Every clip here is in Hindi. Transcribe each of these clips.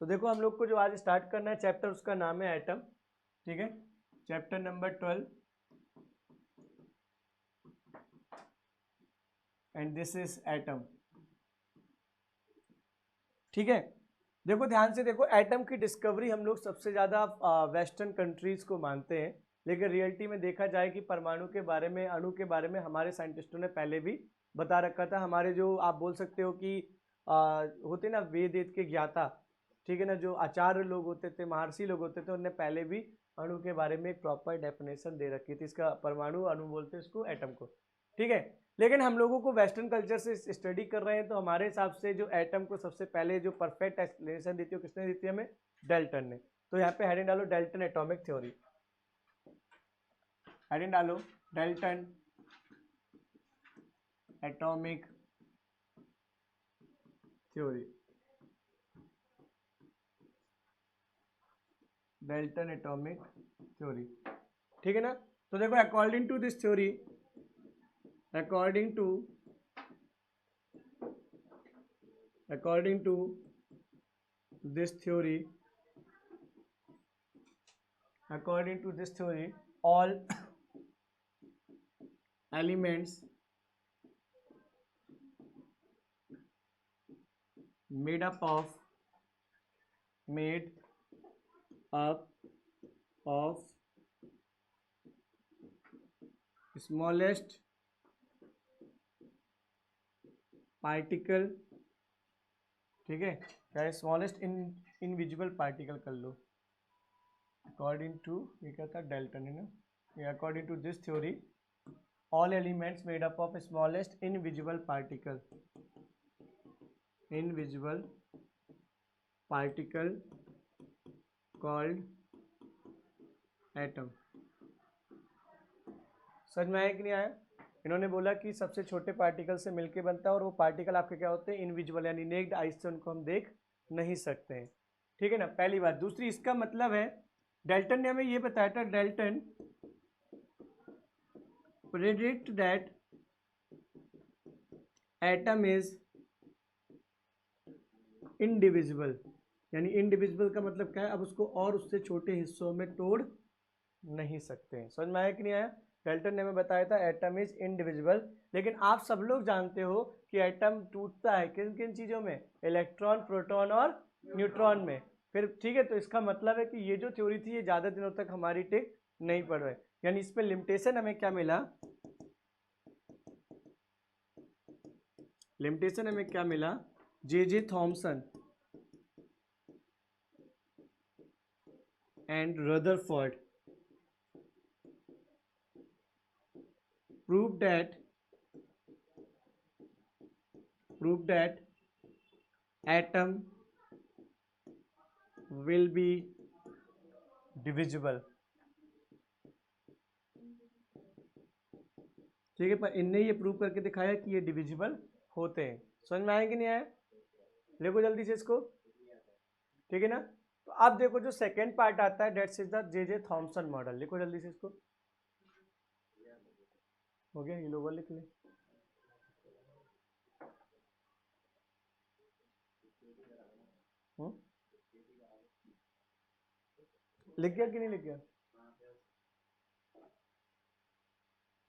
तो देखो हम लोग को जो आज स्टार्ट करना है चैप्टर, उसका नाम है एटम। ठीक है, chapter number 12 and this is atom. ठीक है, देखो ध्यान से देखो, एटम की डिस्कवरी हम लोग सबसे ज़्यादा वेस्टर्न कंट्रीज को मानते हैं, लेकिन रियलिटी में देखा जाए कि परमाणु के बारे में, अणु के बारे में हमारे साइंटिस्टों ने पहले भी बता रखा था। हमारे जो आप बोल सकते हो कि होते ना वेद के ज्ञाता, ठीक है ना, जो आचार्य लोग होते थे, महर्षि लोग होते थे, उनने पहले भी अणु के बारे में एक प्रॉपर डेफिनेशन दे रखी थी। इसका परमाणु, अणु बोलते हैं इसको, एटम को। ठीक है, लेकिन हम लोगों को वेस्टर्न कल्चर से स्टडी कर रहे हैं, तो हमारे हिसाब से जो एटम को सबसे पहले जो परफेक्ट एक्सप्लेनेशन देती है, किसने दी थी हमें? डेल्टन ने। तो यहाँ पे हेडिंग डालो डेल्टन एटॉमिक थ्योरी, हेडिंग डालो Dalton atomic theory, Dalton atomic theory. ठीक है ना, तो देखो according to this theory, according to this theory, all elements made up of smallest particle, ठीक है, क्या स्मॉलेस्ट इनविजिबल पार्टिकल कर लो, अकॉर्डिंग टू, ये क्या था, डेल्टन है ना, ये according to this theory all elements made up of smallest invisible particle called atom. समझ में आया कि नहीं आया? इन्होंने बोला कि सबसे छोटे पार्टिकल से मिलके बनता है, और वो पार्टिकल आपके क्या होते हैं? इनविजिबल, यानी नेक्ड आइज से उनको हम देख नहीं सकते हैं। ठीक है ना, पहली बात। दूसरी, इसका मतलब है डेल्टन ने हमें ये बताया था, Dalton predict that atom is indivisible, यानी इनडिविजिबल का मतलब क्या है? अब उसको और उससे छोटे हिस्सों में तोड़ नहीं सकते हैं। समझ में आया कि नहीं आया? डेल्टन ने हमें बताया था एटम इज इनडिविजिबल, लेकिन आप सब लोग जानते हो कि एटम टूटता है किन किन चीजों में? इलेक्ट्रॉन, प्रोटॉन और न्यूट्रॉन में। फिर ठीक है, तो इसका मतलब है कि ये जो थ्योरी थी ये ज्यादा दिनों तक हमारी टिक नहीं पड़ रही, यानी इसमें लिमिटेशन हमें क्या मिला? लिमिटेशन हमें क्या मिला? J Thomson and Rutherford proved that atom will be divisible। ठीक है, पर इनने ये प्रूव करके दिखाया कि ये डिविजिबल होते हैं। समझ में आया कि नहीं आया? लिखो जल्दी से इसको, ठीक है ना। तो अब देखो जो सेकेंड पार्ट आता है, that's is the J Thomson model. लिखो जल्दी से इसको, हो गया, ये लोग लिख ले। लिख गया कि नहीं लिख गया?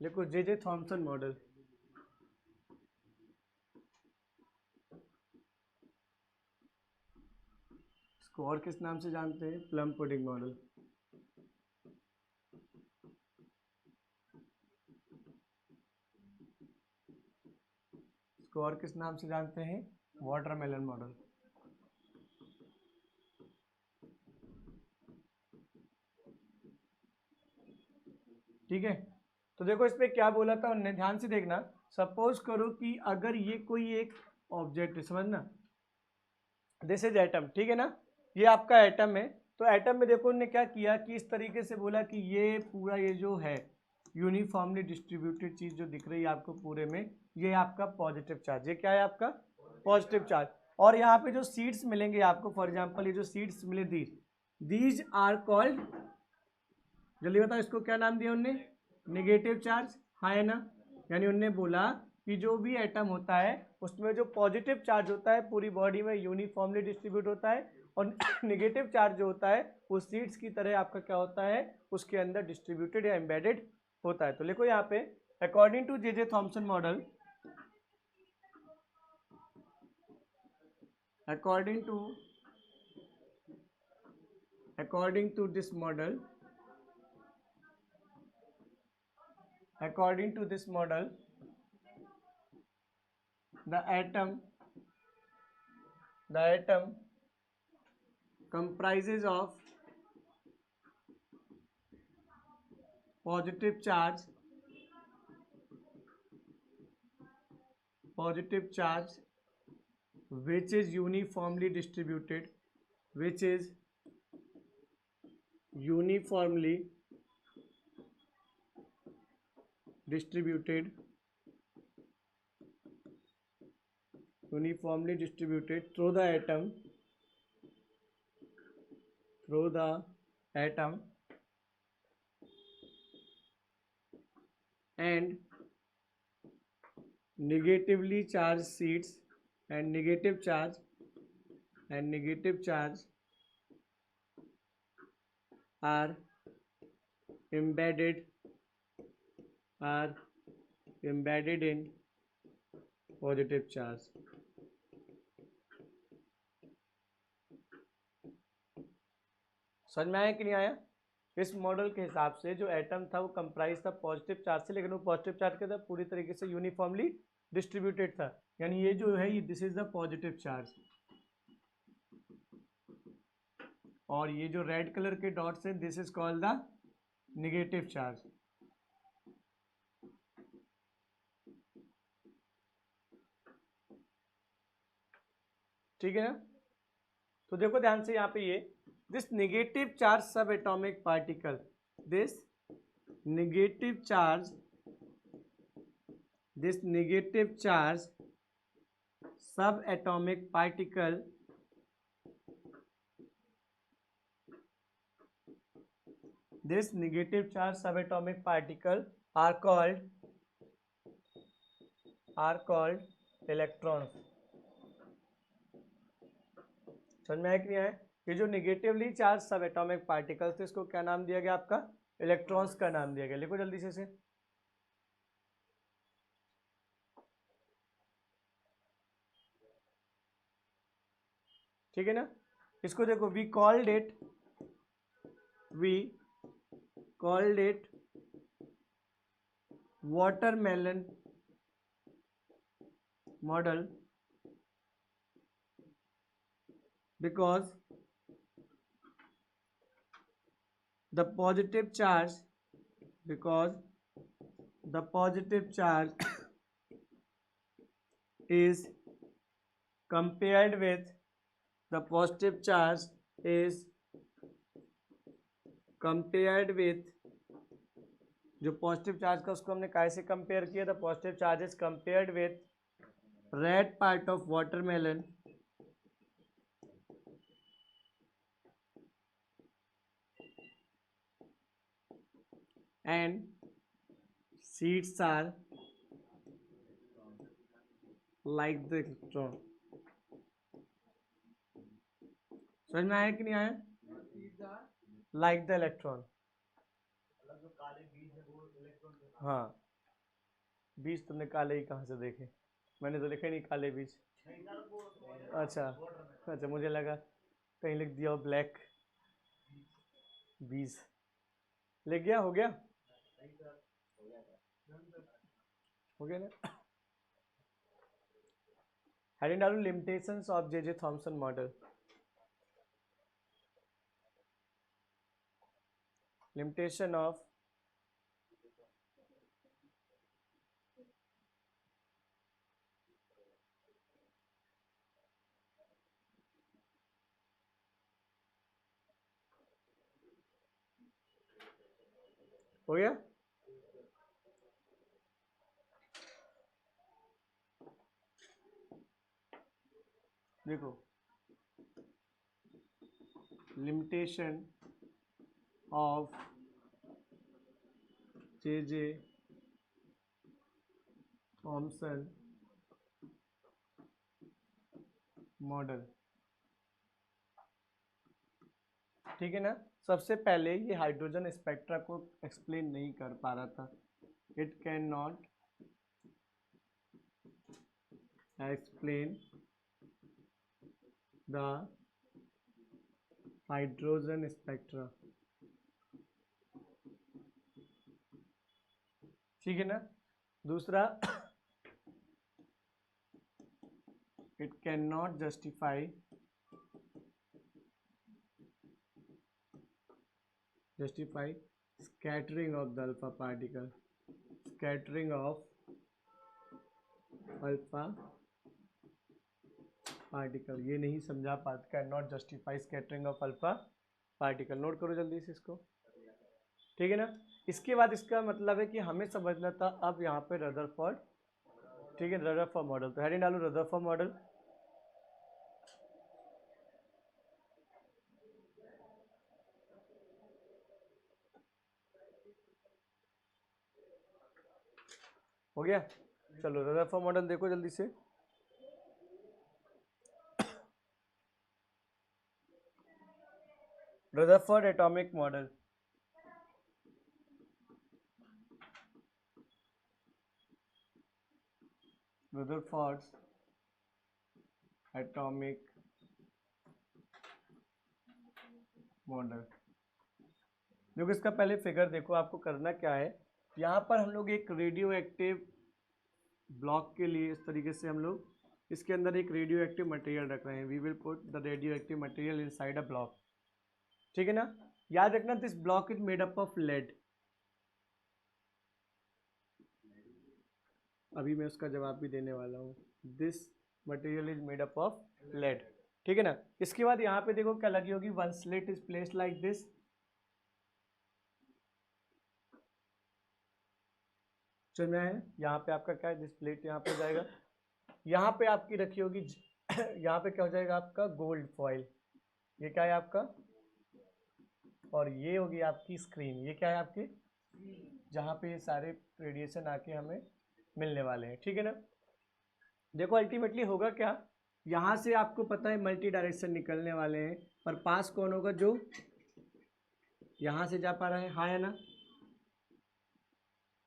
लिखो जे थॉमसन मॉडल। इसको और किस नाम से जानते हैं? Plum pudding model. इसको और किस नाम से जानते हैं? Watermelon model. ठीक है, तो देखो इस पे क्या बोला था उन्होंने, ध्यान से देखना। सपोज करो कि अगर ये कोई एक ऑब्जेक्ट है, समझना, दिस इज एटम, ठीक है ना, ये आपका एटम है। तो एटम में देखो उन्होंने क्या किया कि इस तरीके से बोला कि ये पूरा, ये जो है यूनिफॉर्मली डिस्ट्रीब्यूटेड चीज जो दिख रही है आपको पूरे में, ये आपका पॉजिटिव चार्ज। ये क्या है आपका? Positive charge. और यहाँ पे जो सीड्स मिलेंगे आपको, फॉर एग्जाम्पल ये जो सीड्स मिले, दीज आर कॉल्ड, जल्दी बताओ इसको क्या नाम दिया उनने? नेगेटिव चार्ज, हाँ है ना, यानी उनने बोला कि जो भी एटम होता है उसमें जो पॉजिटिव चार्ज होता है पूरी बॉडी में यूनिफॉर्मली डिस्ट्रीब्यूट होता है, और नेगेटिव चार्ज जो होता है वो सीड्स की तरह आपका क्या होता है उसके अंदर डिस्ट्रीब्यूटेड या एम्बेडेड होता है। तो लिखो यहाँ पे according to J Thomson model, according to this model, according to this model, the atom comprises of positive charge which is uniformly distributed, which is uniformly distributed through the atom and negatively charged seeds and negative charge are embedded in positive charge। समझ में आया कि नहीं आया? इस मॉडल के हिसाब से जो एटम था वो कंप्राइज था पॉजिटिव चार्ज से, लेकिन वो पॉजिटिव चार्ज के साथ पूरी तरीके से यूनिफॉर्मली डिस्ट्रीब्यूटेड था। यानी ये जो है ये this is the positive charge, और ये जो रेड कलर के डॉट्स हैं this is called the negative charge. ठीक है ना? तो देखो ध्यान से यहाँ पे ये this negative charge subatomic particle, this negative charge subatomic particle are called electrons। समझ में आया कि नहीं आया? ये जो निगेटिवली चार्ज सब एटॉमिक पार्टिकल्स थे इसको क्या नाम दिया गया? आपका इलेक्ट्रॉन्स का नाम दिया गया। लिखो जल्दी से इसे। ठीक है ना? इसको देखो, we called it watermelon model because the positive charge is compared with जो पॉजिटिव चार्ज का उसको हमने कैसे कंपेयर किया था? Positive charge is compared with red part of watermelon and seeds are like the electron। समझ में आया कि नहीं आया? like the electron। हाँ, बीज तुमने काले ही कहाँ से देखे? मैंने तो लिखे नहीं काले बीज। अच्छा अच्छा, मुझे लगा कहीं लिख दिया ब्लैक बीज। लिख गया? हो गया? हो गया ना? हेडिंग डालू limitations of J Thomson model. Limitation of हो गया? देखो, limitation of J Thomson model. ठीक है ना। सबसे पहले ये हाइड्रोजन स्पेक्ट्रा को एक्सप्लेन नहीं कर पा रहा था। It can not explain the hydrogen spectra. ठीक है ना। दूसरा, it can not justify scattering of the alpha particle, scattering of alpha particle, ये नहीं समझा पाते। Can not justify scattering of alpha particle. Note करो जल्दी से इसको। ठीक है ना। इसके बाद इसका मतलब है कि हमें समझना था अब यहाँ पे रदरफोर्ड। ठीक है, रदरफोर्ड मॉडल। तो हेडिंग डालो रदरफोर्ड मॉडल। हो गया। चलो रदरफोर्ड मॉडल देखो जल्दी से। Rutherford atomic model. Rutherford atomic model. देखो इसका पहले फिगर देखो। आपको करना क्या है, यहाँ पर हम लोग एक रेडियो एक्टिव ब्लॉक के लिए इस तरीके से हम लोग इसके अंदर एक रेडियो एक्टिव मटेरियल रख रहे हैं। We will put the radioactive material inside a block. ठीक है ना। याद रखना this block is made up of lead. अभी मैं उसका जवाब भी देने वाला हूँ। This material is made up of lead. ठीक है ना। इसके बाद यहाँ पे देखो क्या लगी होगी, one slit is placed like this. चल रहा है। यहाँ पे आपका क्या है, दिस प्लेट यहाँ पे जाएगा। यहाँ पे आपकी रखी होगी यहाँ पे क्या हो जाएगा आपका गोल्ड फॉइल। ये क्या है आपका, और ये होगी आपकी स्क्रीन। ये क्या है आपकी, जहाँ पे ये सारे रेडिएशन आके हमें मिलने वाले हैं। ठीक है ना। देखो अल्टीमेटली होगा क्या, यहाँ से आपको पता है मल्टी डायरेक्शन निकलने वाले हैं, पर पास कौन होगा, जो यहाँ से जा पा रहा है, हाँ या ना।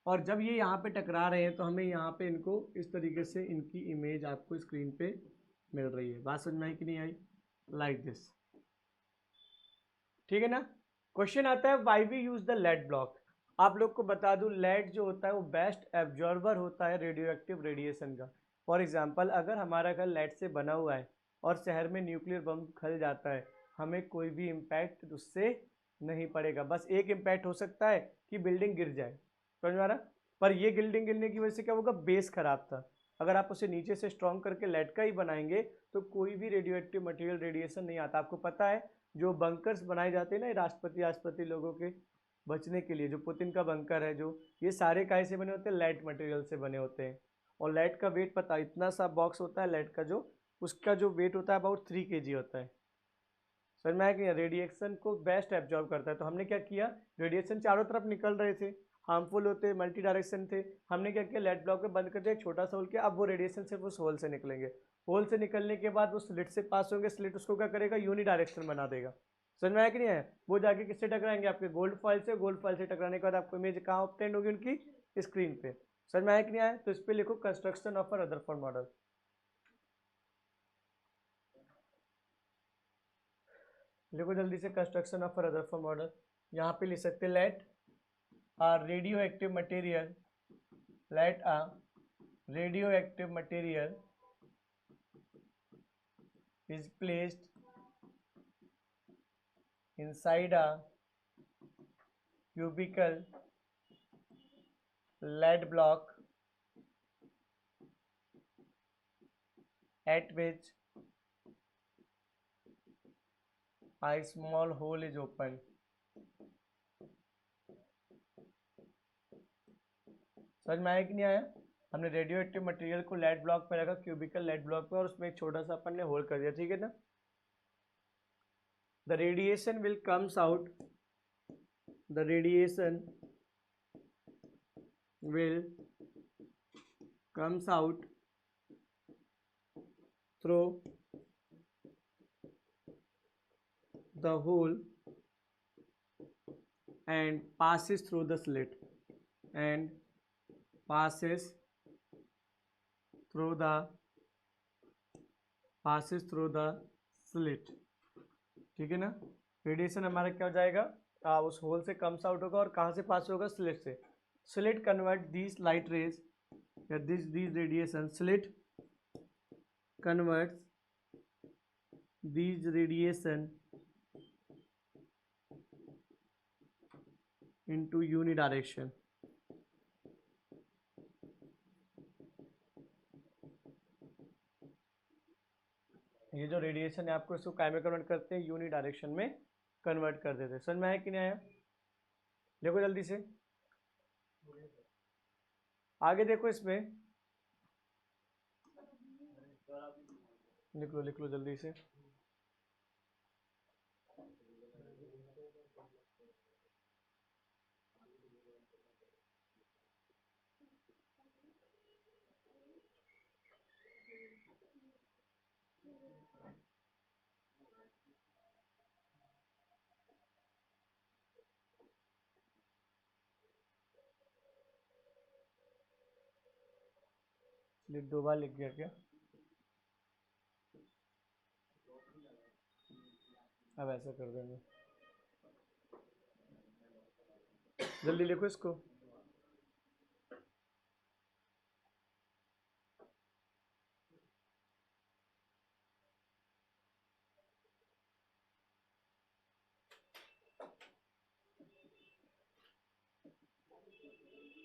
और जब ये यहाँ पे टकरा रहे हैं तो हमें यहाँ पे इनको इस तरीके से इनकी इमेज आपको स्क्रीन पे मिल रही है। बात समझ में आई कि नहीं आई, लाइक दिस। ठीक है ना। क्वेश्चन आता है why we use the lead block. आप लोग को बता दूं लेड जो होता है वो बेस्ट एब्जॉर्बर होता है रेडियो एक्टिव रेडिएशन का। फॉर एग्जांपल अगर हमारा घर लेड से बना हुआ है और शहर में न्यूक्लियर बम खल जाता है, हमें कोई भी इम्पैक्ट उससे नहीं पड़ेगा। बस एक इम्पैक्ट हो सकता है कि बिल्डिंग गिर जाए, समझ में आ रहा। पर ये बिल्डिंग गिरने की वजह से क्या होगा, बेस खराब था। अगर आप उसे नीचे से स्ट्रॉन्ग करके लेड का ही बनाएंगे तो कोई भी रेडियो एक्टिव मटेरियल रेडिएशन नहीं आता। आपको पता है जो बंकर्स बनाए जाते हैं ना राष्ट्रपति लोगों के बचने के लिए, जो पुतिन का बंकर है, जो ये सारे काय से बने होते हैं, लेड मटेरियल से बने होते हैं। और लेड का वेट पता, इतना सा बॉक्स होता है लेड का, जो उसका जो वेट होता है अबाउट 3 kg होता है। समझ में आया कि रेडिएशन को बेस्ट एब्जॉर्ब करता है। तो हमने क्या किया, रेडिएशन चारों तरफ निकल रहे थे, हार्मफुल होते, मल्टी डायरेक्शन थे। हमने क्या किया, लेड ब्लॉक में बंद कर दिया, एक छोटा सा होल किया। अब वो रेडिएशन सिर्फ उस होल से निकलेंगे। होल से निकलने के बाद वो स्लिट से पास होंगे। स्लिट उसको क्या करेगा, यूनि डायरेक्शन बना देगा। समझ में आया कि नहीं है। वो जाके किससे टकराएंगे, आपके गोल्ड फॉइल से। गोल्ड फॉइल से टकराने के बाद आपको इमेज कहाँ ऑब्टेन होगी, उनकी स्क्रीन पे। समझ में आया कि नहीं आया। तो इस पे लिखो construction of a Rutherford model. लिखो जल्दी से construction of a Rutherford model. यहाँ पे लिख सकते late a radioactive material, let a radioactive material is placed inside a cubical lead block at which a small hole is opened. समझ में आया कि नहीं आया। हमने रेडियो एक्टिव मटेरियल को लेड ब्लॉक पे रखा, क्यूबिकल लेड ब्लॉक पे, और उसमें एक छोटा सा अपन ने होल कर दिया। ठीक है ना। The radiation will comes out, the radiation will comes out through the hole and passes through the slit and passes through the slit। ठीक है ना। रेडिएशन हमारा क्या हो जाएगा, उस होल से कम्स आउट होगा और कहाँ से पास होगा, स्लिट से। Slit convert these light rays या these radiation, slit converts these radiation into unidirection। ये जो रेडिएशन है आपको इसको काय में कन्वर्ट करते हैं, यूनि डायरेक्शन में कन्वर्ट कर देते हैं। समझ में आया कि नहीं आया? देखो जल्दी से आगे देखो, इसमें लिख लो जल्दी से। स्लिट 2 बार लिख गया क्या? अब ऐसा कर देंगे, जल्दी लिखो इसको।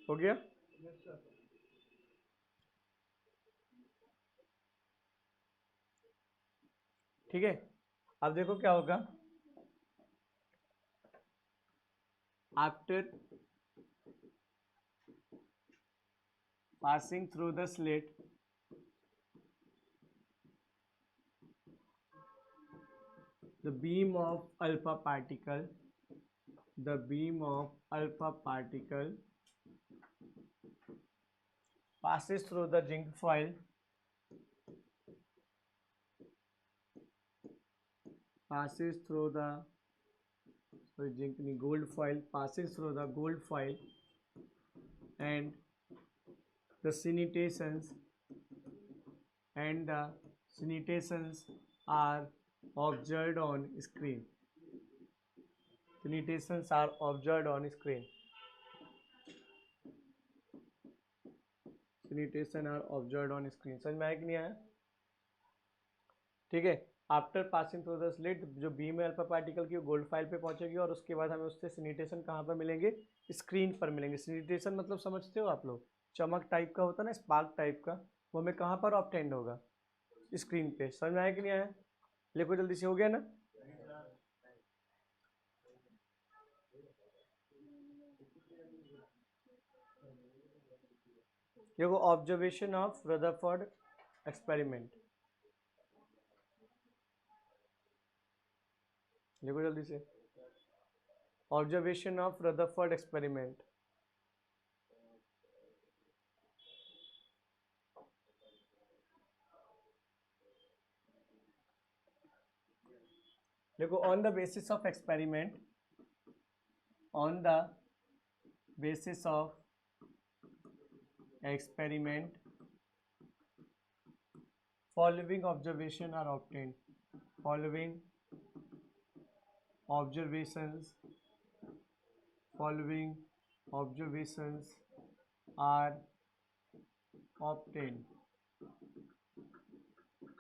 हो गया? ठीक है, अब देखो क्या होगा। After passing through the slit, the beam of alpha particle passes through the zinc foil, gold foil, passes through the gold foil and the synetations are observed on screen। Synetations are observed on screen। Synetation are observed on screen। समझ में आया कि नहीं आया? ठीक है, after passing through the slit जो बीम है अल्फा पार्टिकल की, गोल्ड फाइल पे पहुंचेगी और उसके बाद हमें उससे सिनिटेशन कहाँ पर मिलेंगे, स्क्रीन पर मिलेंगे। सिनिटेशन मतलब समझते हो आप लोग, चमक टाइप का होता है ना, स्पार्क टाइप का, वो हमें कहाँ पर ऑब्टेंड होगा, स्क्रीन पे। समझ में आया कि नहीं आया? लिखो जल्दी से, हो गया ना। देखो ऑब्जर्वेशन ऑफ रदरफोर्ड एक्सपेरिमेंट, देखो जल्दी से, ऑब्जर्वेशन ऑफ रदरफोर्ड एक्सपेरिमेंट। देखो on the basis of experiment, following observations are obtained। following observations are obtained।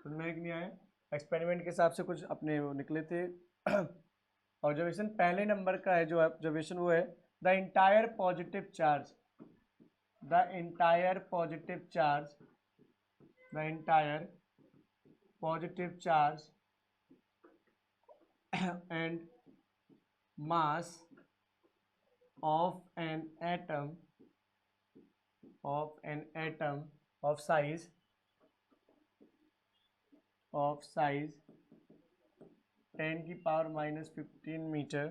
सुनना है कि नहीं आया? एक्सपेरिमेंट के हिसाब से कुछ अपने वो निकले थे ऑब्जर्वेशन। पहले नंबर का है जो ऑब्जर्वेशन, वो है the entire positive charge and mass of an atom of size 10 की पावर -15 मीटर।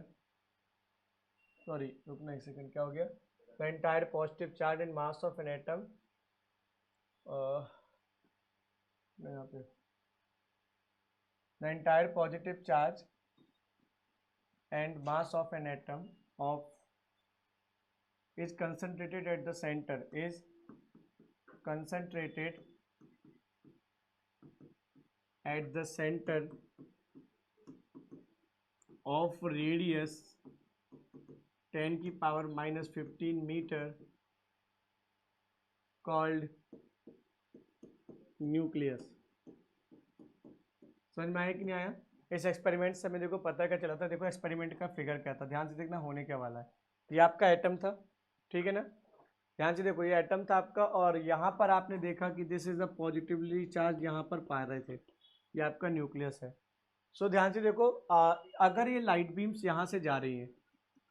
सॉरी रुकना एक सेकंड, क्या हो गया? The entire positive charge and mass of an atom यहाँ पे the entire positive charge and mass of an atom of is concentrated at the center, is concentrated at the center of radius 10 की पावर -15 मीटर called न्यूक्लियस। समझ में आया कि नहीं आया? इस एक्सपेरिमेंट से हमें देखो पता क्या चला था, देखो एक्सपेरिमेंट का फिगर क्या था, ध्यान से देखना होने क्या वाला है। ये आपका एटम था, ठीक है ना, ध्यान से देखो, ये एटम था आपका, और यहाँ पर आपने देखा कि this is a positively charge, यहाँ पर पा रहे थे, ये आपका न्यूक्लियस है। सो ध्यान से देखो, अगर ये लाइट बीम्स यहाँ से जा रही हैं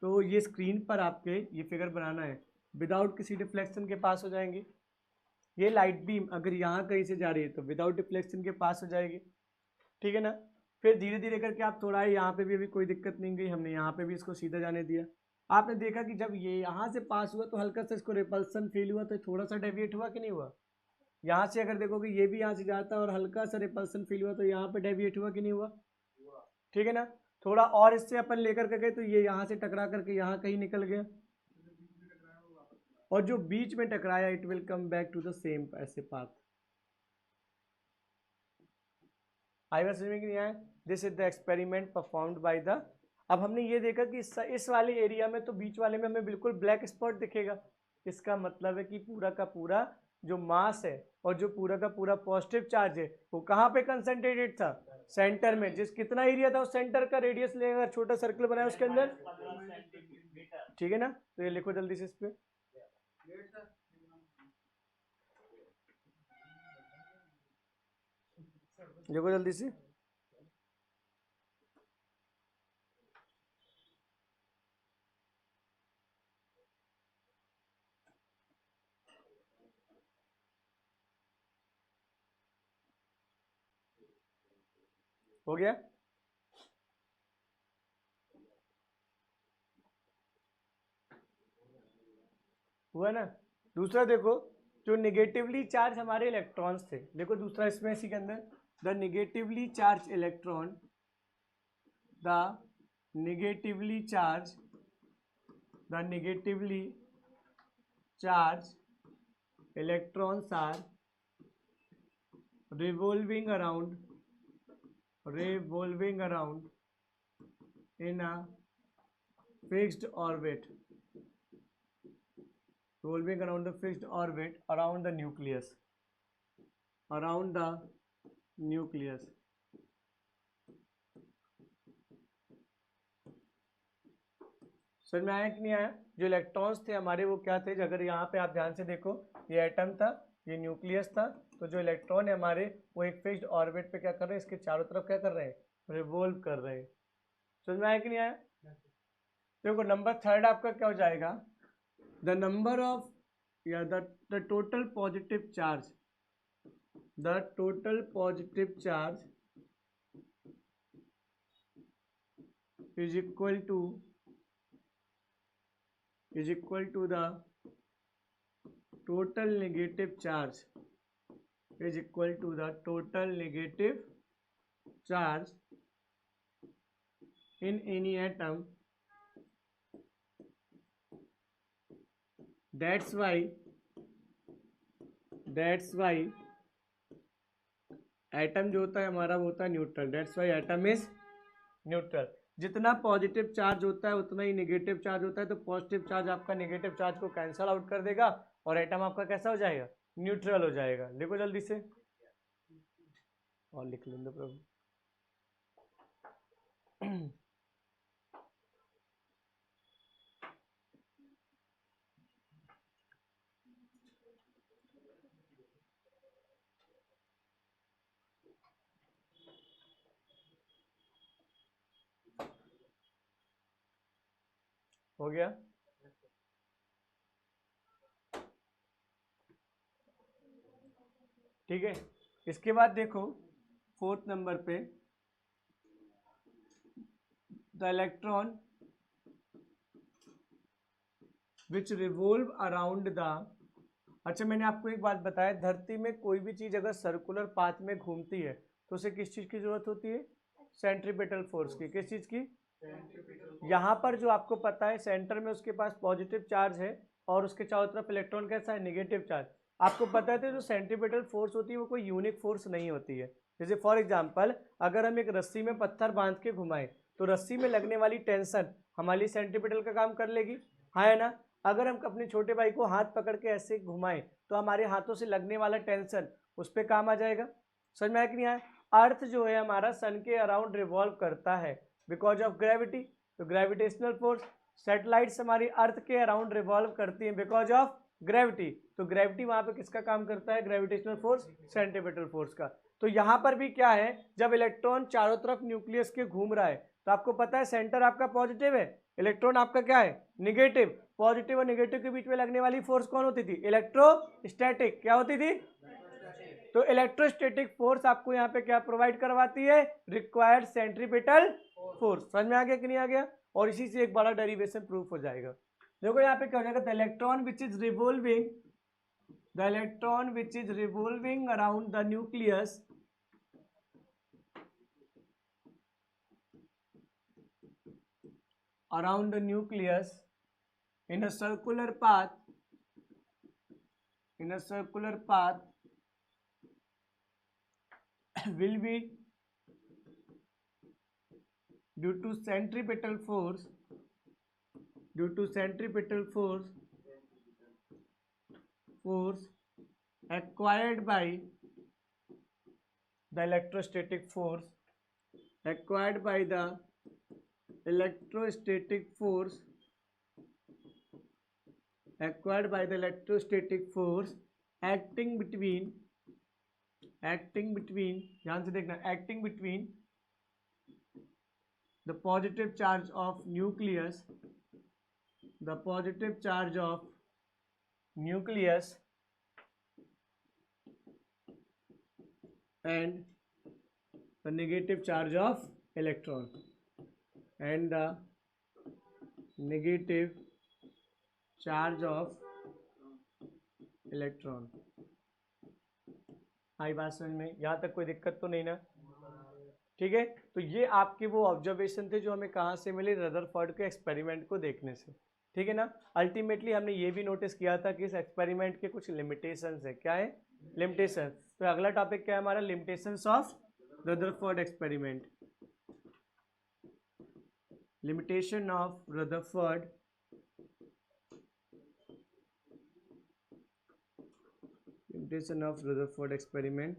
तो ये स्क्रीन पर आपके ये फिगर बनाना है, विदाउट किसी डिफ्लेक्शन के पास हो जाएंगे। ये लाइट बीम अगर यहाँ कहीं से जा रही है तो विदाउट डिफ्लेक्शन के पास हो जाएगी, ठीक है ना। फिर धीरे धीरे करके आप थोड़ा यहाँ पे भी अभी कोई दिक्कत नहीं गई, हमने यहाँ पे भी इसको सीधा जाने दिया। आपने देखा कि जब ये यहाँ से पास हुआ तो हल्का सा इसको रिपल्सन फील हुआ, तो थोड़ा सा डेविएट हुआ कि नहीं हुआ। यहाँ से अगर देखोगे ये भी यहाँ से जाता है और हल्का सा रिपल्सन फील हुआ, तो यहाँ पे डेविएट हुआ कि नहीं हुआ, ठीक है ना। थोड़ा और इससे अपन लेकर के गए तो ये यहाँ से टकरा करके यहाँ कहीं निकल गया, और जो बीच में टकराया it will come back to the same ऐसे पाथ। आई बात समझ में कि नहीं आया? This is the experiment performed by the. अब हमने ये देखा कि इस वाले एरिया में तो बीच वाले में हमें बिल्कुल ब्लैक स्पॉट दिखेगा, इसका मतलब है कि पूरा का पूरा जो मास है और जो पूरा का पूरा पॉजिटिव चार्ज है वो कहाँ पे कंसंट्रेटेड था, सेंटर में। जिस कितना एरिया था उस सेंटर का रेडियस लेगा, छोटा सर्कल बनाया उसके अंदर, ठीक है ना। तो ये लिखो जल्दी से इस पे, देखो जल्दी से, हो गया, हुआ ना। दूसरा देखो, जो निगेटिवली चार्ज हमारे इलेक्ट्रॉन्स थे, देखो दूसरा इसमें इसी के अंदर, the negatively charge electron, the negatively charge, the negatively charge electrons are revolving around in a fixed orbit, revolving around the fixed orbit around the nucleus, around the nucleus। समझ में आया कि नहीं आया? जो इलेक्ट्रॉन्स थे हमारे वो क्या थे, अगर यहाँ पे आप ध्यान से देखो, ये एटम था, ये न्यूक्लियस था, तो जो इलेक्ट्रॉन है हमारे वो एक फिक्स्ड ऑर्बिट पे क्या कर रहे हैं, इसके चारों तरफ क्या कर रहे हैं, रिवॉल्व कर रहे हैं। समझ में आया कि नहीं आया? देखो नंबर थर्ड आपका क्या हो जाएगा, द नंबर ऑफ या the total positive charge, the total positive charge is equal to the total negative charge, is equal to the total negative charge in any atom। that's why atom जो होता है हमारा वो होता है neutral. That's why atom is neutral. जितना पॉजिटिव चार्ज होता है उतना ही नेगेटिव चार्ज होता है, तो पॉजिटिव चार्ज आपका नेगेटिव चार्ज को कैंसल आउट कर देगा और एटम आपका कैसा हो जाएगा, न्यूट्रल हो जाएगा। लिखो जल्दी से, और लिख लेंगे प्रभु। हो गया, ठीक है। इसके बाद देखो फोर्थ नंबर पे, the electron which revolve around the अच्छा, मैंने आपको एक बात बताया, धरती में कोई भी चीज अगर सर्कुलर पाथ में घूमती है तो उसे किस चीज की जरूरत होती है? सेंट्रीपिटल फोर्स की। किस चीज की? यहाँ पर जो आपको पता है सेंटर में उसके पास पॉजिटिव चार्ज है और उसके चारों तरफ इलेक्ट्रॉन कैसा है? Negative charge. आपको पता है जो सेंट्रीपिटल फोर्स होती है वो कोई यूनिक फोर्स नहीं होती है। जैसे फॉर एग्जांपल अगर हम एक रस्सी में पत्थर बांध के घुमाएं तो रस्सी में लगने वाली टेंशन हमारी सेंट्रीपिटल का काम कर लेगी, हाँ है ना? अगर हम अपने छोटे भाई को हाथ पकड़ के ऐसे घुमाएं तो हमारे हाथों से लगने वाला टेंशन उस पर काम आ जाएगा। समझ में आया कि नहीं आया? अर्थ जो है हमारा सन के अराउंड रिवॉल्व करता है बिकॉज ऑफ ग्रेविटी, तो ग्रेविटेशनल फोर्स। सैटेलाइट्स हमारी अर्थ के अराउंड रिवॉल्व करती हैं बिकॉज ऑफ ग्रेविटी, तो ग्रेविटी वहां पे किसका काम करता है? ग्रेविटेशनल फोर्स, सेंट्रीपिटल फोर्स का। तो यहाँ पर भी क्या है, जब इलेक्ट्रॉन चारों तरफ न्यूक्लियस के घूम रहा है तो आपको पता है सेंटर आपका पॉजिटिव है, इलेक्ट्रॉन आपका क्या है? निगेटिव। पॉजिटिव और निगेटिव के बीच में लगने वाली फोर्स कौन होती थी? इलेक्ट्रोस्टैटिक। क्या होती थी? तो इलेक्ट्रोस्टैटिक फोर्स आपको यहाँ पे क्या प्रोवाइड करवाती है? Required centripetal force. समझ में आ गया कि नहीं आ गया? और इसी से एक बड़ा डेरिवेशन प्रूफ हो जाएगा। देखो यहाँ पे क्या हो जाएगा, the electron which is revolving, the electron which is revolving around the nucleus in a circular path, will be due to centripetal force acquired by the electrostatic force acquired by the electrostatic force acting between, ध्यान से देखना, acting between the positive charge of nucleus and the negative charge of electron आई बात समझ में? यहाँ तक कोई दिक्कत तो नहीं ना? ठीक है, तो ये आपके वो ऑब्जर्वेशन थे जो हमें कहाँ से मिले? रदरफोर्ड के एक्सपेरिमेंट को देखने से। ठीक है ना? अल्टीमेटली हमने ये भी नोटिस किया था कि इस एक्सपेरिमेंट के कुछ लिमिटेशंस है। क्या है? लिमिटेशन। तो अगला टॉपिक क्या है हमारा? Limitations of Rutherford experiment. Limitation of Rutherford experiment.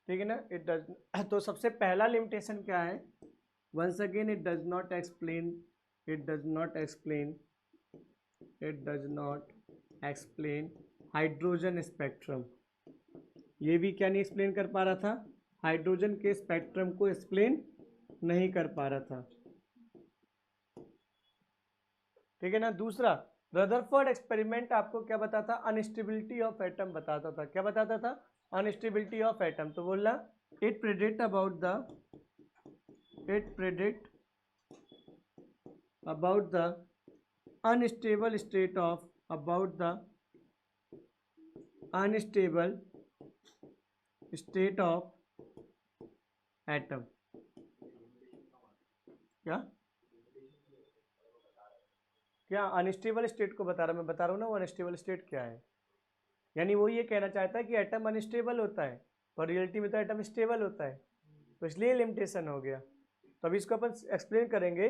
ठीक है ना? इट डज, तो सबसे पहला लिमिटेशन क्या है? Once again it does not explain hydrogen spectrum. ये भी क्या नहीं एक्सप्लेन कर पा रहा था? हाइड्रोजन के स्पेक्ट्रम को एक्सप्लेन नहीं कर पा रहा था। ठीक है ना? दूसरा, रदरफोर्ड एक्सपेरिमेंट आपको क्या बताता था? अनस्टेबिलिटी ऑफ एटम बताता था। क्या बताता था? Instability of atom. तो बोलना it predict about the unstable state of atom. क्या अनस्टेबल स्टेट को बता रहा? मैं बता रहा हूँ ना वो अनस्टेबल स्टेट क्या है। यानी वो ये कहना चाहता है कि एटम अनस्टेबल होता है पर रियलिटी में तो एटम स्टेबल होता है, तो इसलिए लिमिटेशन हो गया। तो अभी इसको अपन एक्सप्लेन करेंगे।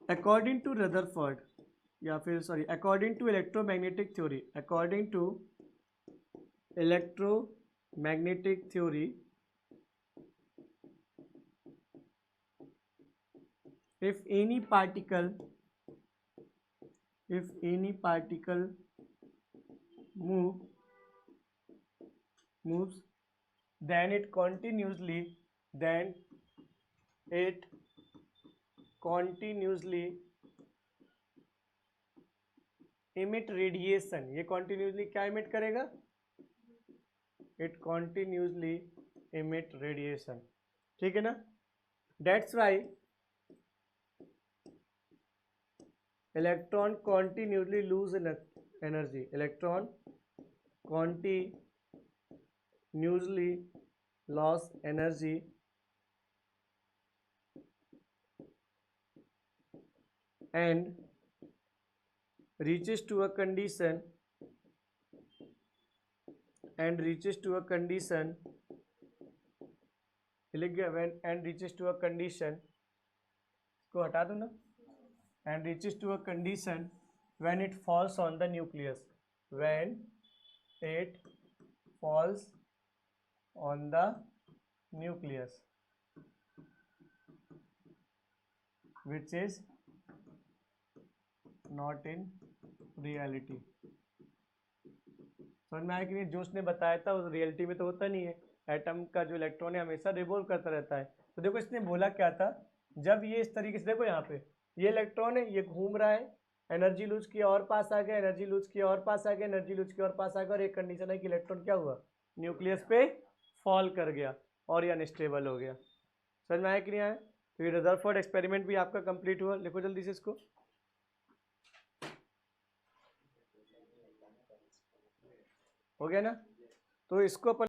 अकॉर्डिंग टू रदरफोर्ड, या फिर sorry, according to electromagnetic theory, if any particle moves, then it continuously emit radiation। ये continuously क्या emit करेगा? it continuously emit radiation। ठीक है ना? That's why electron continuously lose energy, electron continuously loss energy and reaches to a condition लिख गया when and reaches to a condition, इसको हटा दो ना, and reaches to a condition when it falls on the nucleus, when it falls on the nucleus which is not in reality। समझ में आया कि नहीं? जो उसने बताया था उस रियलिटी में तो होता नहीं है। एटम का जो इलेक्ट्रॉन है हमेशा रिवॉल्व करता रहता है। तो देखो इसने बोला क्या था, जब ये इस तरीके से, देखो यहाँ पे ये इलेक्ट्रॉन है, ये घूम रहा है, एनर्जी लूज किया और पास आ गया, एनर्जी लूज किया और पास आ गया, एनर्जी लूज किया और पास आ गया, और एक कंडीशन है कि इलेक्ट्रॉन क्या हुआ, न्यूक्लियस पे फॉल कर गया और ये अनस्टेबल हो गया। समझ में आया कि नहीं आया? तो ये रदरफोर्ड एक्सपेरिमेंट भी आपका कंप्लीट हुआ। लिखो जल्दी से इसको, हो गया ना? तो इसको अपन